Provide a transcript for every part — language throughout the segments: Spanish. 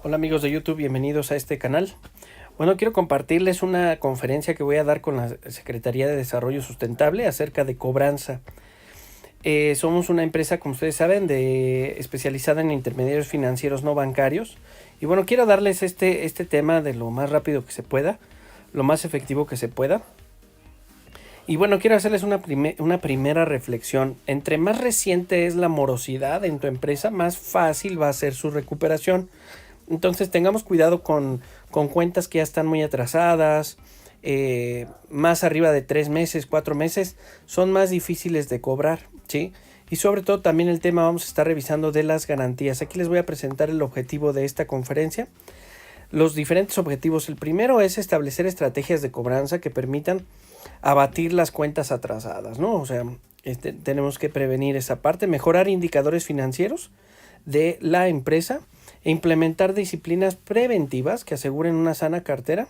Hola amigos de YouTube, bienvenidos a este canal. Bueno, quiero compartirles una conferencia que voy a dar con la Secretaría de Desarrollo Sustentable acerca de cobranza. Somos una empresa, como ustedes saben, especializada en intermediarios financieros no bancarios. Y bueno, quiero darles este tema de lo más rápido que se pueda, lo más efectivo que se pueda. Y bueno, quiero hacerles una primera reflexión. Entre más reciente es la morosidad en tu empresa, más fácil va a ser su recuperación. Entonces tengamos cuidado con cuentas que ya están muy atrasadas, más arriba de 3 meses, 4 meses, son más difíciles de cobrar, ¿sí? Y sobre todo también el tema vamos a estar revisando de las garantías. Aquí les voy a presentar el objetivo de esta conferencia. Los diferentes objetivos. El primero es establecer estrategias de cobranza que permitan abatir las cuentas atrasadas, ¿no? O sea, tenemos que prevenir esa parte, mejorar indicadores financieros de la empresa e implementar disciplinas preventivas que aseguren una sana cartera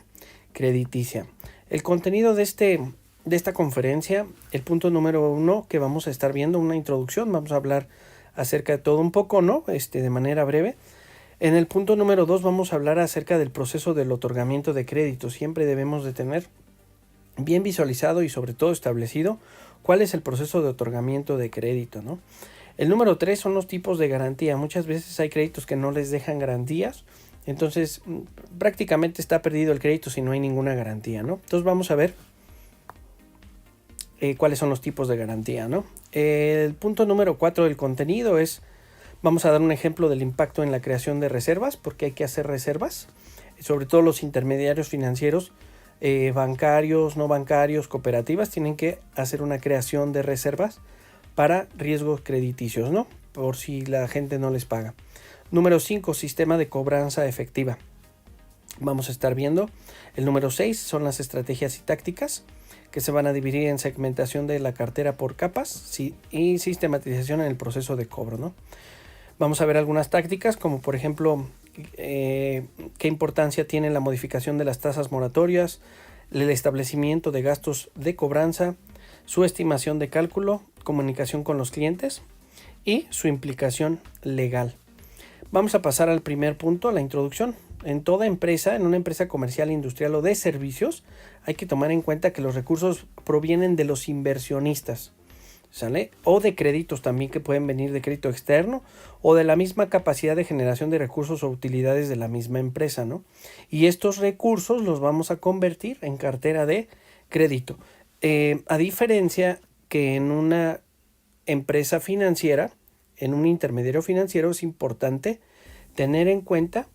crediticia. El contenido de esta conferencia, el punto número 1 que vamos a estar viendo, una introducción, vamos a hablar acerca de todo un poco, ¿no? De manera breve. En el punto número 2 vamos a hablar acerca del proceso del otorgamiento de crédito. Siempre debemos de tener bien visualizado y sobre todo establecido cuál es el proceso de otorgamiento de crédito, ¿no? El número 3 son los tipos de garantía. Muchas veces hay créditos que no les dejan garantías, entonces prácticamente está perdido el crédito si no hay ninguna garantía, ¿no? Entonces vamos a ver cuáles son los tipos de garantía, ¿no? El punto número 4 del contenido es, vamos a dar un ejemplo del impacto en la creación de reservas, porque hay que hacer reservas, sobre todo los intermediarios financieros, bancarios, no bancarios, cooperativas, tienen que hacer una creación de reservas para riesgos crediticios, ¿no? Por si la gente no les paga. Número 5, sistema de cobranza efectiva. Vamos a estar viendo. El número 6 son las estrategias y tácticas que se van a dividir en segmentación de la cartera por capas y sistematización en el proceso de cobro, ¿no? Vamos a ver algunas tácticas como por ejemplo qué importancia tiene la modificación de las tasas moratorias, el establecimiento de gastos de cobranza, su estimación de cálculo, comunicación con los clientes y su implicación legal. Vamos a pasar al primer punto, la introducción. En toda empresa, en una empresa comercial, industrial o de servicios, hay que tomar en cuenta que los recursos provienen de los inversionistas, ¿sale? O de créditos también que pueden venir de crédito externo o de la misma capacidad de generación de recursos o utilidades de la misma empresa, ¿no? Y estos recursos los vamos a convertir en cartera de crédito. A diferencia que en una empresa financiera, en un intermediario financiero, es importante tener en cuenta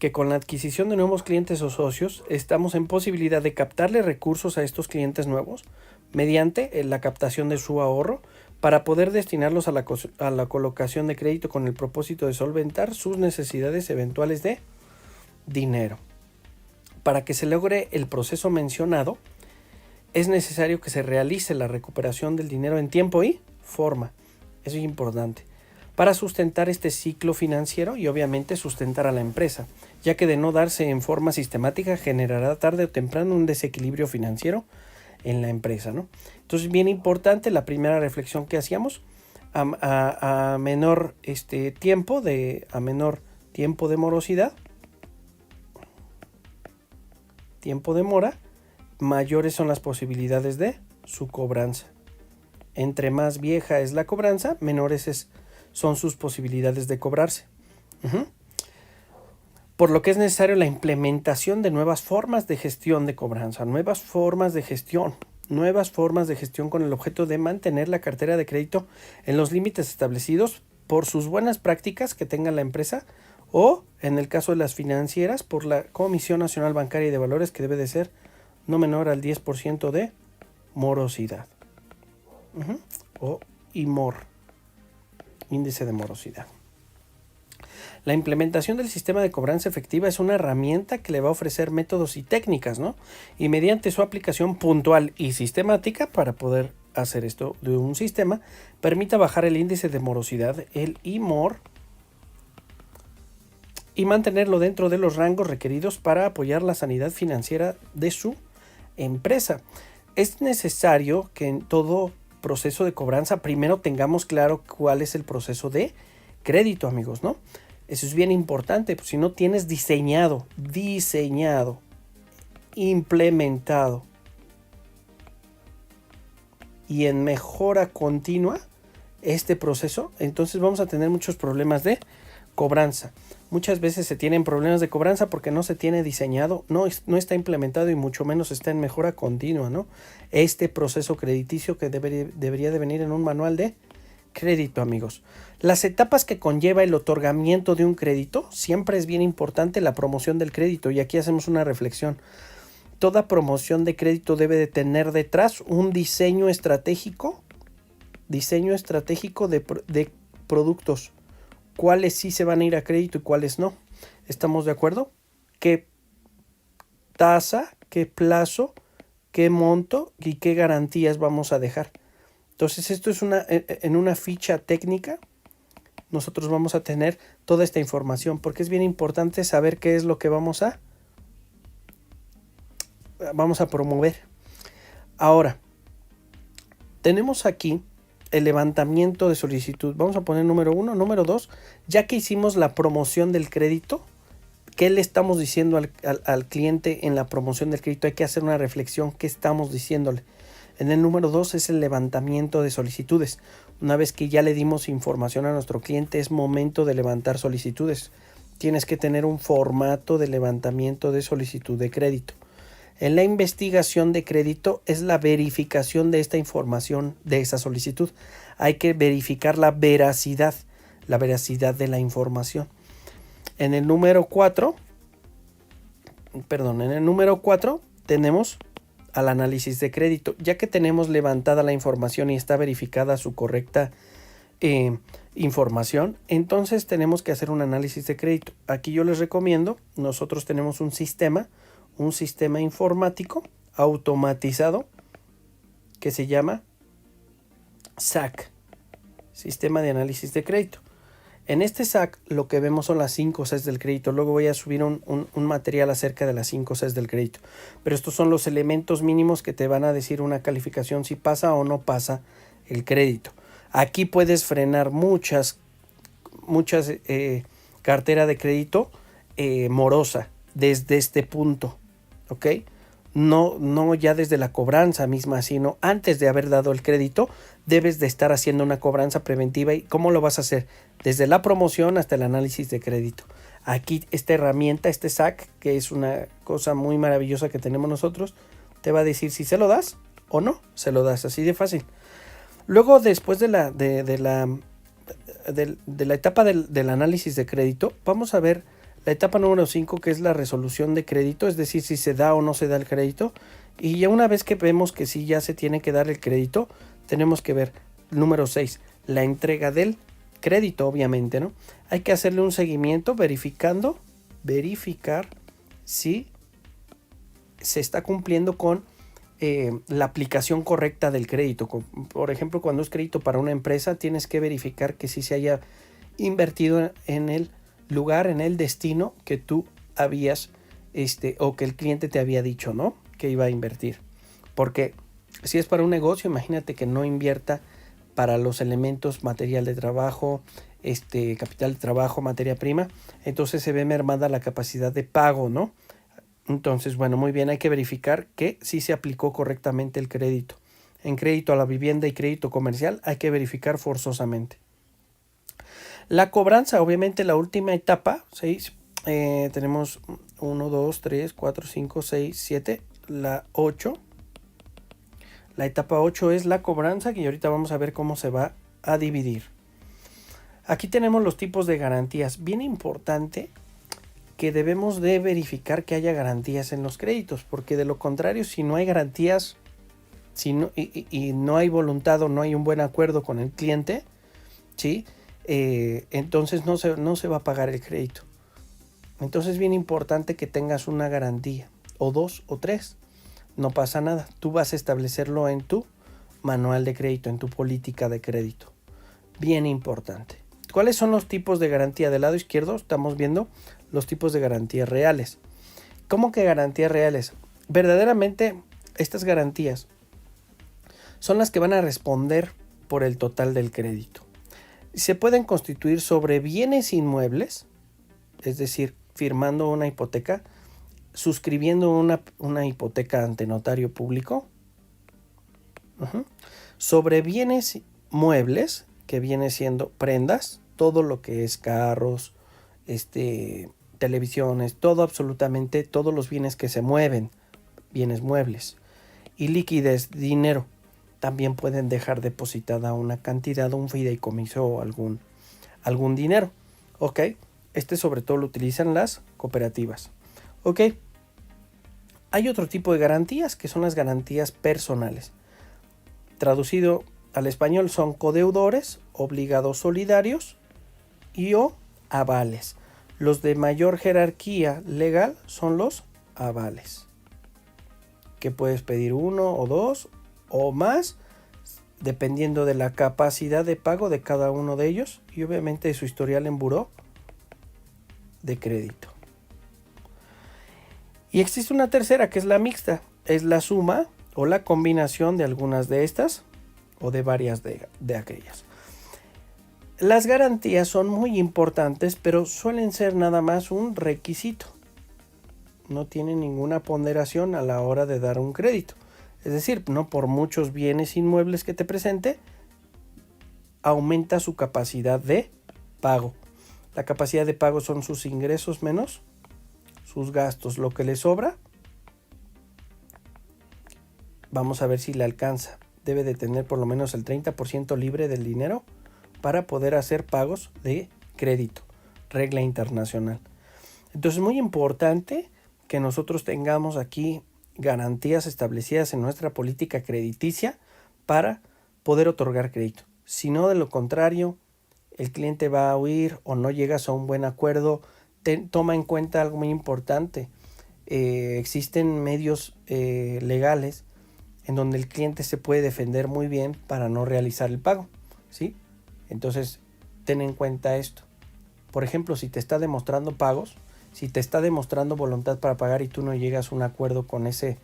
que con la adquisición de nuevos clientes o socios estamos en posibilidad de captarle recursos a estos clientes nuevos mediante la captación de su ahorro para poder destinarlos a la colocación de crédito con el propósito de solventar sus necesidades eventuales de dinero. Para que se logre el proceso mencionado, es necesario que se realice la recuperación del dinero en tiempo y forma. Eso es importante. Para sustentar este ciclo financiero y obviamente sustentar a la empresa, ya que de no darse en forma sistemática generará tarde o temprano un desequilibrio financiero en la empresa, ¿no? Entonces, bien importante la primera reflexión que hacíamos, a menor tiempo de morosidad, tiempo de mora, mayores son las posibilidades de su cobranza. Entre más vieja es la cobranza, menores son sus posibilidades de cobrarse. Por lo que es necesario la implementación de nuevas formas de gestión de cobranza, nuevas formas de gestión con el objeto de mantener la cartera de crédito en los límites establecidos por sus buenas prácticas que tenga la empresa o, en el caso de las financieras, por la Comisión Nacional Bancaria y de Valores, que debe de ser no menor al 10% de morosidad. O IMOR, índice de morosidad. La implementación del sistema de cobranza efectiva es una herramienta que le va a ofrecer métodos y técnicas, ¿no? Y mediante su aplicación puntual y sistemática para poder hacer esto de un sistema, permita bajar el índice de morosidad, el IMOR, y mantenerlo dentro de los rangos requeridos para apoyar la sanidad financiera de su empresa. Es necesario que en todo proceso de cobranza primero tengamos claro cuál es el proceso de crédito, amigos, ¿no? Eso es bien importante, pues si no tienes diseñado, implementado y en mejora continua este proceso, entonces vamos a tener muchos problemas de cobranza. Muchas veces se tienen problemas de cobranza porque no se tiene diseñado, no está implementado y mucho menos está en mejora continua, ¿no? Este proceso crediticio que debería de venir en un manual de crédito, amigos. Las etapas que conlleva el otorgamiento de un crédito, siempre es bien importante la promoción del crédito, y aquí hacemos una reflexión. Toda promoción de crédito debe de tener detrás un diseño estratégico de productos. Cuáles sí se van a ir a crédito y cuáles no. ¿Estamos de acuerdo? ¿Qué tasa, qué plazo, qué monto y qué garantías vamos a dejar? Entonces esto es en una ficha técnica. Nosotros vamos a tener toda esta información porque es bien importante saber qué es lo que vamos a promover. Ahora, tenemos aquí el levantamiento de solicitud. Vamos a poner número 1. Número 2, ya que hicimos la promoción del crédito, ¿qué le estamos diciendo al cliente en la promoción del crédito? Hay que hacer una reflexión. ¿Qué estamos diciéndole? En el número 2 es el levantamiento de solicitudes. Una vez que ya le dimos información a nuestro cliente, es momento de levantar solicitudes. Tienes que tener un formato de levantamiento de solicitud de crédito. En la investigación de crédito es la verificación de esta información, de esa solicitud. Hay que verificar la veracidad de la información. En el número 4 tenemos al análisis de crédito. Ya que tenemos levantada la información y está verificada su correcta información, entonces tenemos que hacer un análisis de crédito. Aquí yo les recomiendo, nosotros tenemos un sistema informático automatizado que se llama SAC, Sistema de Análisis de Crédito. En este SAC lo que vemos son las 5 Cs del crédito. Luego voy a subir un material acerca de las 5 Cs del crédito. Pero estos son los elementos mínimos que te van a decir una calificación si pasa o no pasa el crédito. Aquí puedes frenar muchas cartera de crédito morosa desde este punto. ¿Ok? No ya desde la cobranza misma, sino antes de haber dado el crédito, debes de estar haciendo una cobranza preventiva. ¿Y cómo lo vas a hacer? Desde la promoción hasta el análisis de crédito. Aquí esta herramienta, este SAC, que es una cosa muy maravillosa que tenemos nosotros, te va a decir si se lo das o no se lo das, así de fácil. Luego, después de la etapa del análisis de crédito, vamos a ver la etapa número 5, que es la resolución de crédito, es decir, si se da o no se da el crédito. Y ya una vez que vemos que sí ya se tiene que dar el crédito, tenemos que ver número 6, la entrega del crédito, obviamente, ¿no? Hay que hacerle un seguimiento verificar si se está cumpliendo con la aplicación correcta del crédito. Por ejemplo, cuando es crédito para una empresa, tienes que verificar que sí se haya invertido en el lugar, en el destino que tú habías o que el cliente te había dicho, ¿no? Que iba a invertir. Porque si es para un negocio, imagínate que no invierta para los elementos material de trabajo, capital de trabajo, materia prima, entonces se ve mermada la capacidad de pago, ¿no? Entonces, bueno, muy bien, hay que verificar que sí se aplicó correctamente el crédito. En crédito a la vivienda y crédito comercial hay que verificar forzosamente. La cobranza, obviamente la última etapa, 6, tenemos 1, 2, 3, 4, 5, 6, 7, la 8. La etapa 8 es la cobranza, que ahorita vamos a ver cómo se va a dividir. Aquí tenemos los tipos de garantías. Bien importante que debemos de verificar que haya garantías en los créditos, porque de lo contrario, si no hay garantías y no hay voluntad o no hay un buen acuerdo con el cliente, ¿sí? Entonces no se va a pagar el crédito. Entonces es bien importante que tengas una garantía, o 2 o 3. No pasa nada, tú vas a establecerlo en tu manual de crédito, en tu política de crédito. Bien importante. ¿Cuáles son los tipos de garantía? Del lado izquierdo estamos viendo los tipos de garantías reales. ¿Cómo que garantías reales? Verdaderamente estas garantías son las que van a responder por el total del crédito. Se pueden constituir sobre bienes inmuebles, es decir, firmando una hipoteca, suscribiendo una hipoteca ante notario público, sobre bienes muebles, que viene siendo prendas, todo lo que es carros, televisiones, todo, absolutamente todos los bienes que se mueven, bienes muebles, y liquidez, dinero. También pueden dejar depositada una cantidad, un fideicomiso o algún dinero. ¿Ok? Sobre todo lo utilizan las cooperativas. ¿Ok? Hay otro tipo de garantías que son las garantías personales. Traducido al español son codeudores, obligados solidarios y o avales. Los de mayor jerarquía legal son los avales, que puedes pedir uno o dos o más, dependiendo de la capacidad de pago de cada uno de ellos y obviamente de su historial en buró de crédito. Y existe una tercera, que es la mixta. Es la suma o la combinación de algunas de estas o de varias de aquellas. Las garantías son muy importantes, pero suelen ser nada más un requisito. No tienen ninguna ponderación a la hora de dar un crédito. Es decir, no por muchos bienes inmuebles que te presente, aumenta su capacidad de pago. La capacidad de pago son sus ingresos menos sus gastos. Lo que le sobra, vamos a ver si le alcanza. Debe de tener por lo menos el 30% libre del dinero para poder hacer pagos de crédito. Regla internacional. Entonces es muy importante que nosotros tengamos aquí garantías establecidas en nuestra política crediticia para poder otorgar crédito. Si no, de lo contrario, el cliente va a huir o no llegas a un buen acuerdo. Toma en cuenta algo muy importante. Existen medios legales en donde el cliente se puede defender muy bien para no realizar el pago, ¿sí? Entonces, ten en cuenta esto. Por ejemplo, si te está demostrando pagos, si te está demostrando voluntad para pagar y tú no llegas a un acuerdo con ese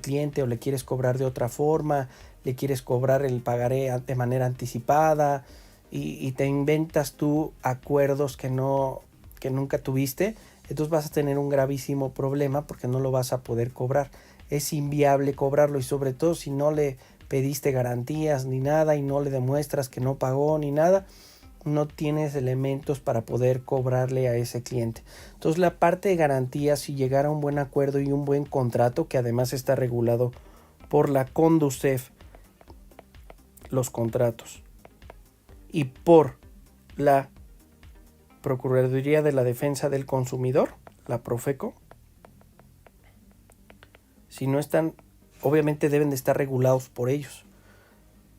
cliente o le quieres cobrar de otra forma, le quieres cobrar el pagaré de manera anticipada y te inventas tú acuerdos que nunca tuviste, entonces vas a tener un gravísimo problema porque no lo vas a poder cobrar. Es inviable cobrarlo y sobre todo si no le pediste garantías ni nada y no le demuestras que no pagó ni nada, no tienes elementos para poder cobrarle a ese cliente. Entonces la parte de garantías, si llegara a un buen acuerdo y un buen contrato, que además está regulado por la Conducef, los contratos, y por la Procuraduría de la Defensa del Consumidor, la Profeco, si no están, obviamente deben de estar regulados por ellos.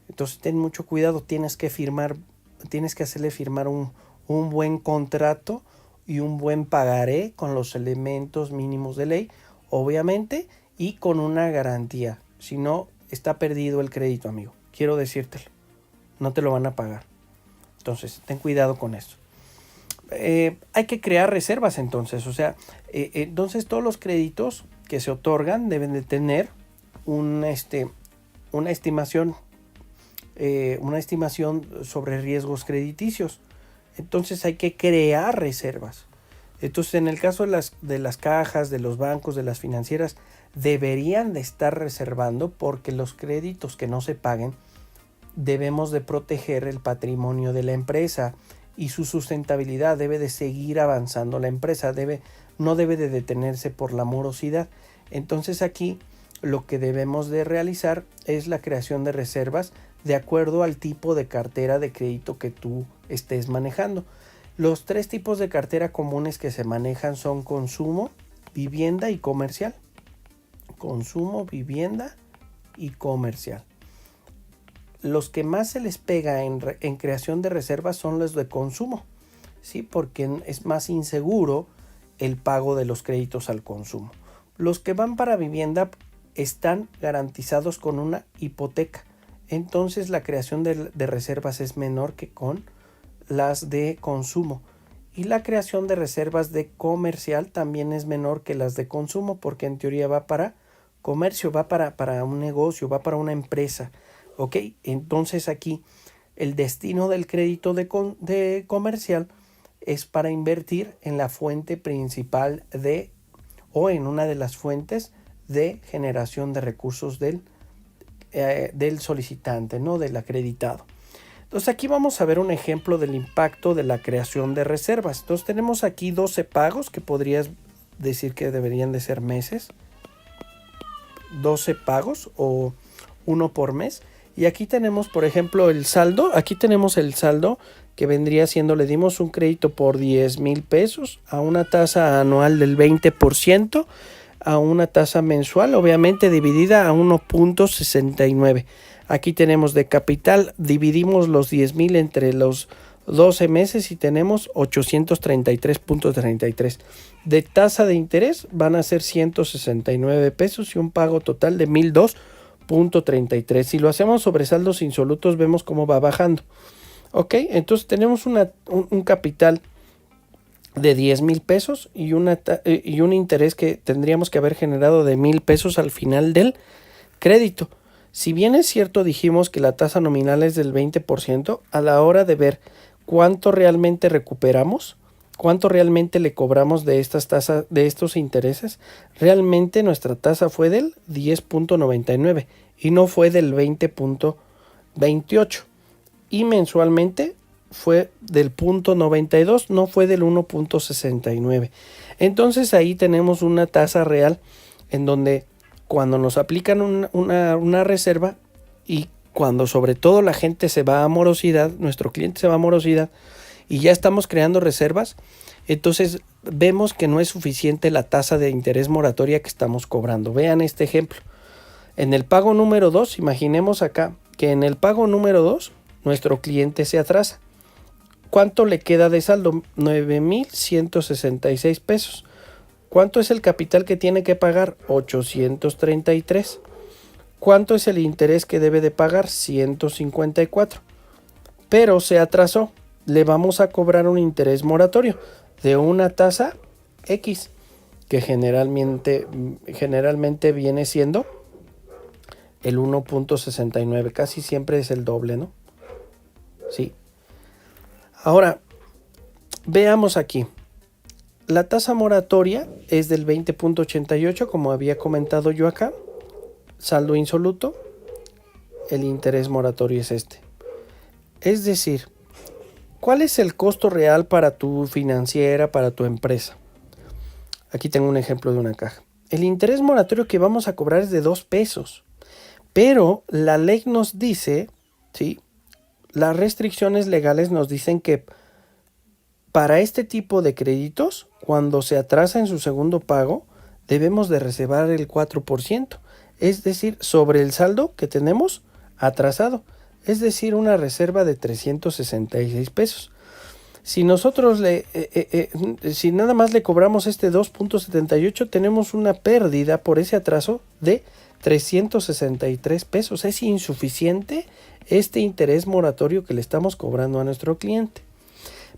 Entonces ten mucho cuidado, tienes que hacerle firmar un buen contrato y un buen pagaré con los elementos mínimos de ley, obviamente, y con una garantía. Si no, está perdido el crédito, amigo. Quiero decírtelo. No te lo van a pagar. Entonces, ten cuidado con esto. Hay que crear reservas entonces. O sea, entonces todos los créditos que se otorgan deben de tener una estimación sobre riesgos crediticios. Entonces hay que crear reservas. Entonces en el caso de las cajas, de los bancos, de las financieras, deberían de estar reservando porque los créditos que no se paguen, debemos de proteger el patrimonio de la empresa y su sustentabilidad. Debe de seguir avanzando la empresa, no debe de detenerse por la morosidad. Entonces aquí lo que debemos de realizar es la creación de reservas de acuerdo al tipo de cartera de crédito que tú estés manejando. Los 3 tipos de cartera comunes que se manejan son consumo, vivienda y comercial. Consumo, vivienda y comercial. Los que más se les pega en creación de reservas son los de consumo, ¿sí? Porque es más inseguro el pago de los créditos al consumo. Los que van para vivienda están garantizados con una hipoteca. Entonces la creación de reservas es menor que con las de consumo. Y la creación de reservas de comercial también es menor que las de consumo, porque en teoría va para comercio, va para un negocio, va para una empresa. ¿Ok? Entonces aquí el destino del crédito de comercial es para invertir en la fuente principal o en una de las fuentes de generación de recursos del solicitante, ¿no? Del acreditado. Entonces aquí vamos a ver un ejemplo del impacto de la creación de reservas. Entonces tenemos aquí 12 pagos que podrías decir que deberían de ser meses. 12 pagos o uno por mes. Y aquí tenemos, por ejemplo, el saldo. Aquí tenemos el saldo que vendría siendo, le dimos un crédito por 10,000 pesos a una tasa anual del 20%, a una tasa mensual, obviamente dividida a 1.69. Aquí tenemos de capital, dividimos los 10,000 entre los 12 meses y tenemos 833.33. De tasa de interés van a ser 169 pesos y un pago total de 1,002.33. Si lo hacemos sobre saldos insolutos, vemos cómo va bajando. Ok, entonces tenemos un capital de 10,000 pesos y un interés que tendríamos que haber generado de 1,000 pesos al final del crédito. Si bien es cierto, dijimos que la tasa nominal es del 20%, a la hora de ver cuánto realmente recuperamos, cuánto realmente le cobramos de estas tasas, de estos intereses, realmente nuestra tasa fue del 10.99 y no fue del 20.28. Y mensualmente fue del 0.92, no fue del 1.69. Entonces ahí tenemos una tasa real en donde cuando nos aplican una reserva y cuando sobre todo la gente se va a morosidad, nuestro cliente se va a morosidad y ya estamos creando reservas, entonces vemos que no es suficiente la tasa de interés moratoria que estamos cobrando. Vean este ejemplo. En el pago número 2, imaginemos acá que en el pago número 2 nuestro cliente se atrasa. ¿Cuánto le queda de saldo? 9,166 pesos. ¿Cuánto es el capital que tiene que pagar? 833. ¿Cuánto es el interés que debe de pagar? 154. Pero se atrasó. Le vamos a cobrar un interés moratorio de una tasa X, que generalmente viene siendo el 1.69. Casi siempre es el doble, ¿no? Sí. Ahora, veamos aquí. La tasa moratoria es del 20.88, como había comentado yo acá. Saldo insoluto. El interés moratorio es este. Es decir, ¿cuál es el costo real para tu financiera, para tu empresa? Aquí tengo un ejemplo de una caja. El interés moratorio que vamos a cobrar es de 2 pesos. Pero la ley nos dice, ¿sí? Las restricciones legales nos dicen que para este tipo de créditos, cuando se atrasa en su segundo pago, debemos de reservar el 4%, es decir, sobre el saldo que tenemos atrasado, es decir, una reserva de 366 pesos. Si nosotros si nada más le cobramos este 2.78, tenemos una pérdida por ese atraso de 363 pesos. Es insuficiente este interés moratorio que le estamos cobrando a nuestro cliente.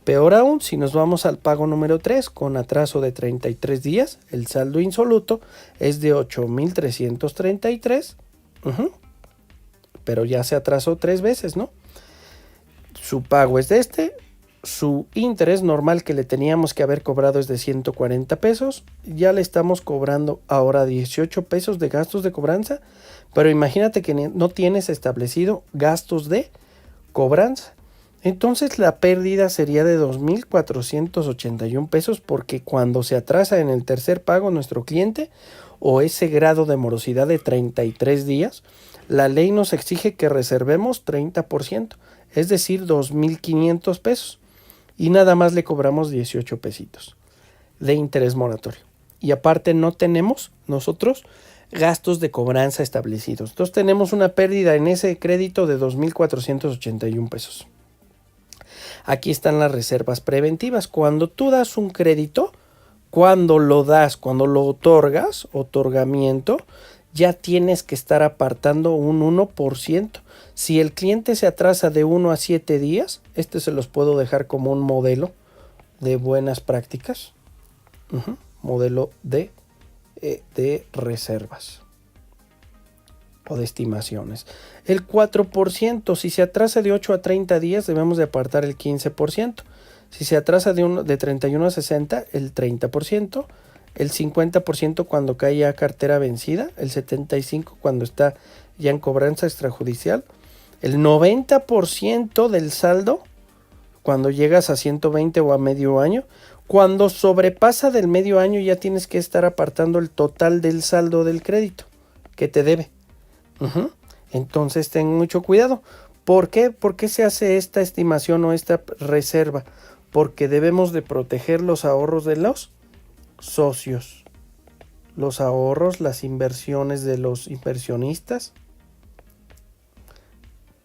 Peor aún, si nos vamos al pago número 3 con atraso de 33 días, el saldo insoluto es de 8,333, pero ya se atrasó 3 veces, ¿no? Su pago es de su interés normal que le teníamos que haber cobrado es de 140 pesos, ya le estamos cobrando ahora 18 pesos de gastos de cobranza, pero imagínate que no tienes establecido gastos de cobranza. Entonces la pérdida sería de 2,481 pesos porque cuando se atrasa en el tercer pago nuestro cliente o ese grado de morosidad de 33 días, la ley nos exige que reservemos 30%, es decir, 2,500 pesos y nada más le cobramos 18 pesitos de interés moratorio. Y aparte no tenemos nosotros gastos de cobranza establecidos. Entonces tenemos una pérdida en ese crédito de 2,481 pesos. Aquí están las reservas preventivas. Cuando tú das un crédito, cuando lo otorgas, otorgamiento, ya tienes que estar apartando un 1%. Si el cliente se atrasa de 1 a 7 días, se los puedo dejar como un modelo de buenas prácticas. Modelo de reservas o de estimaciones. El 4%, si se atrasa de 8 a 30 días, debemos de apartar el 15%. Si se atrasa de 31 a 60, el 30%, el 50% cuando cae ya cartera vencida, el 75% cuando está ya en cobranza extrajudicial, el 90% del saldo cuando llegas a 120 o a medio año. Cuando sobrepasa del medio año ya tienes que estar apartando el total del saldo del crédito que te debe. Entonces ten mucho cuidado. ¿Por qué? ¿Por qué se hace esta estimación o esta reserva? Porque debemos de proteger los ahorros de los socios, los ahorros, las inversiones de los inversionistas.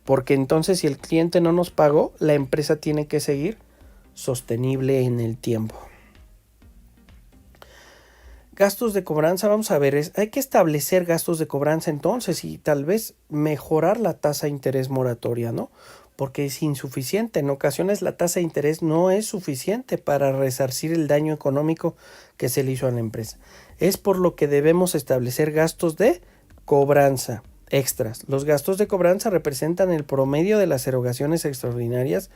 Porque entonces si el cliente no nos pagó, la empresa tiene que seguir sostenible en el tiempo. Gastos de cobranza, vamos a ver, hay que establecer gastos de cobranza entonces y tal vez mejorar la tasa de interés moratoria, ¿no? Porque es insuficiente. En ocasiones la tasa de interés no es suficiente para resarcir el daño económico que se le hizo a la empresa. Es por lo que debemos establecer gastos de cobranza extras. Los gastos de cobranza representan el promedio de las erogaciones extraordinarias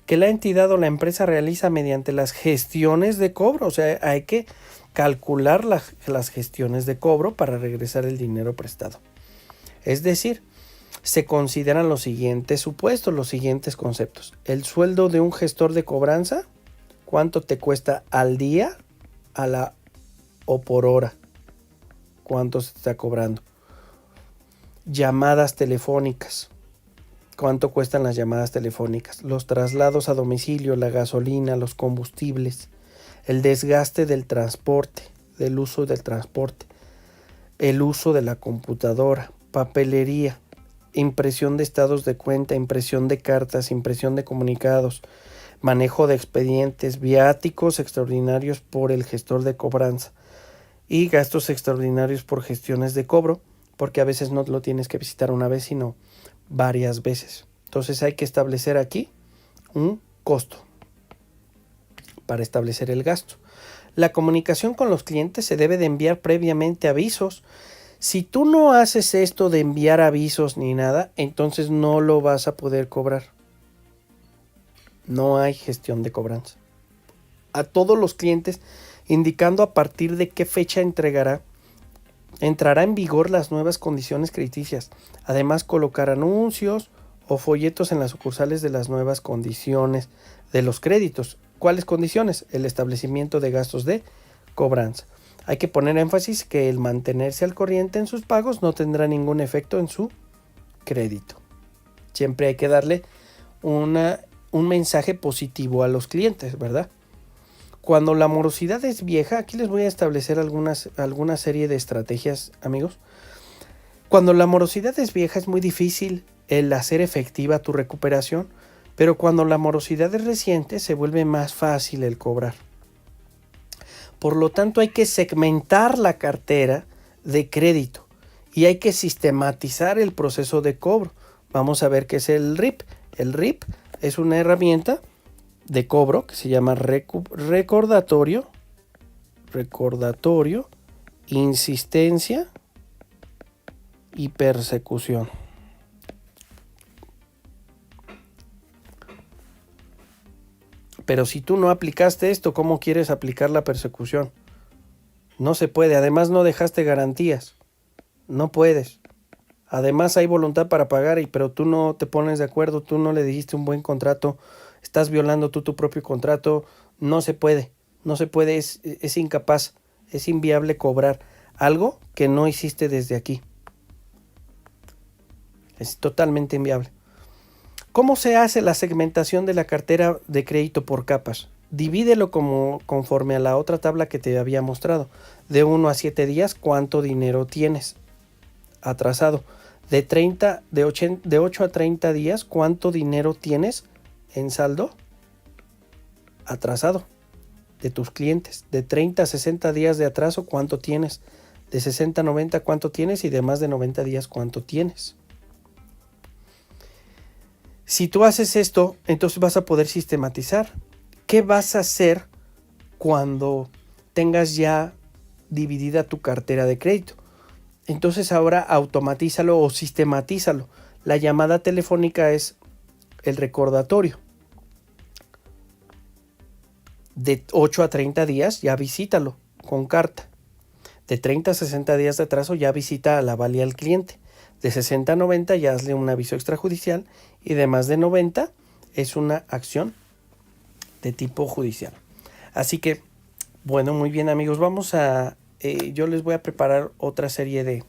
que la entidad o la empresa realiza mediante las gestiones de cobro. O sea, hay que calcular las gestiones de cobro para regresar el dinero prestado. Es decir, se consideran los siguientes supuestos, los siguientes conceptos. El sueldo de un gestor de cobranza, ¿cuánto te cuesta al día, a la o por hora? ¿Cuánto se está cobrando? Llamadas telefónicas. ¿Cuánto cuestan las llamadas telefónicas? Los traslados a domicilio, la gasolina, los combustibles, el desgaste del transporte, del uso del transporte, el uso de la computadora, papelería, impresión de estados de cuenta, impresión de cartas, impresión de comunicados, manejo de expedientes, viáticos extraordinarios por el gestor de cobranza y gastos extraordinarios por gestiones de cobro, porque a veces no lo tienes que visitar una vez, sino varias veces. Entonces hay que establecer aquí un costo para establecer el gasto. La comunicación con los clientes se debe de enviar previamente avisos. Si tú no haces esto de enviar avisos ni nada, entonces no lo vas a poder cobrar. No hay gestión de cobranza. A todos los clientes, indicando a partir de qué fecha entrará en vigor las nuevas condiciones crediticias. Además, colocar anuncios o folletos en las sucursales de las nuevas condiciones de los créditos. ¿Cuáles condiciones? El establecimiento de gastos de cobranza. Hay que poner énfasis que el mantenerse al corriente en sus pagos no tendrá ningún efecto en su crédito. Siempre hay que darle un mensaje positivo a los clientes, ¿verdad? Cuando la morosidad es vieja, aquí les voy a establecer alguna serie de estrategias, amigos. Cuando la morosidad es vieja es muy difícil el hacer efectiva tu recuperación, pero cuando la morosidad es reciente se vuelve más fácil el cobrar. Por lo tanto, hay que segmentar la cartera de crédito y hay que sistematizar el proceso de cobro. Vamos a ver qué es el RIP. El RIP es una herramienta de cobro que se llama recordatorio, insistencia y persecución. Pero si tú no aplicaste esto, ¿cómo quieres aplicar la persecución? No se puede. Además, no dejaste garantías. No puedes. Además, hay voluntad para pagar, pero tú no te pones de acuerdo, tú no le dijiste un buen contrato, estás violando tú tu propio contrato. No se puede. No se puede. Es incapaz. Es inviable cobrar algo que no hiciste desde aquí. Es totalmente inviable. ¿Cómo se hace la segmentación de la cartera de crédito por capas? Divídelo conforme a la otra tabla que te había mostrado. De 1 a 7 días, ¿cuánto dinero tienes atrasado? De 8 a 30 días, ¿cuánto dinero tienes en saldo atrasado de tus clientes? De 30 a 60 días de atraso, ¿cuánto tienes? De 60 a 90, ¿cuánto tienes? Y de más de 90 días, ¿cuánto tienes? Si tú haces esto, entonces vas a poder sistematizar. ¿Qué vas a hacer cuando tengas ya dividida tu cartera de crédito? Entonces ahora automatízalo o sistematízalo. La llamada telefónica es el recordatorio. De 8 a 30 días ya visítalo con carta. De 30 a 60 días de atraso ya visita a la valía al cliente. De 60 a 90 ya hazle un aviso extrajudicial y de más de 90 es una acción de tipo judicial. Así que, bueno, muy bien amigos, yo les voy a preparar otra serie de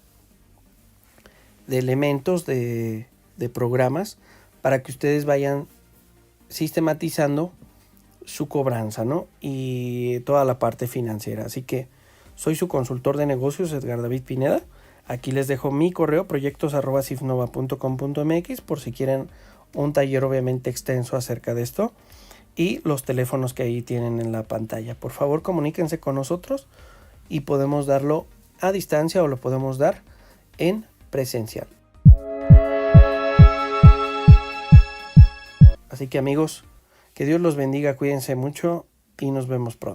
elementos, de programas para que ustedes vayan sistematizando su cobranza, ¿no? Y toda la parte financiera. Así que soy su consultor de negocios, Edgar David Pineda. Aquí les dejo mi correo, proyectos@cifnova.com.mx, por si quieren un taller obviamente extenso acerca de esto. Y los teléfonos que ahí tienen en la pantalla. Por favor, comuníquense con nosotros y podemos darlo a distancia o lo podemos dar en presencial. Así que amigos, que Dios los bendiga, cuídense mucho y nos vemos pronto.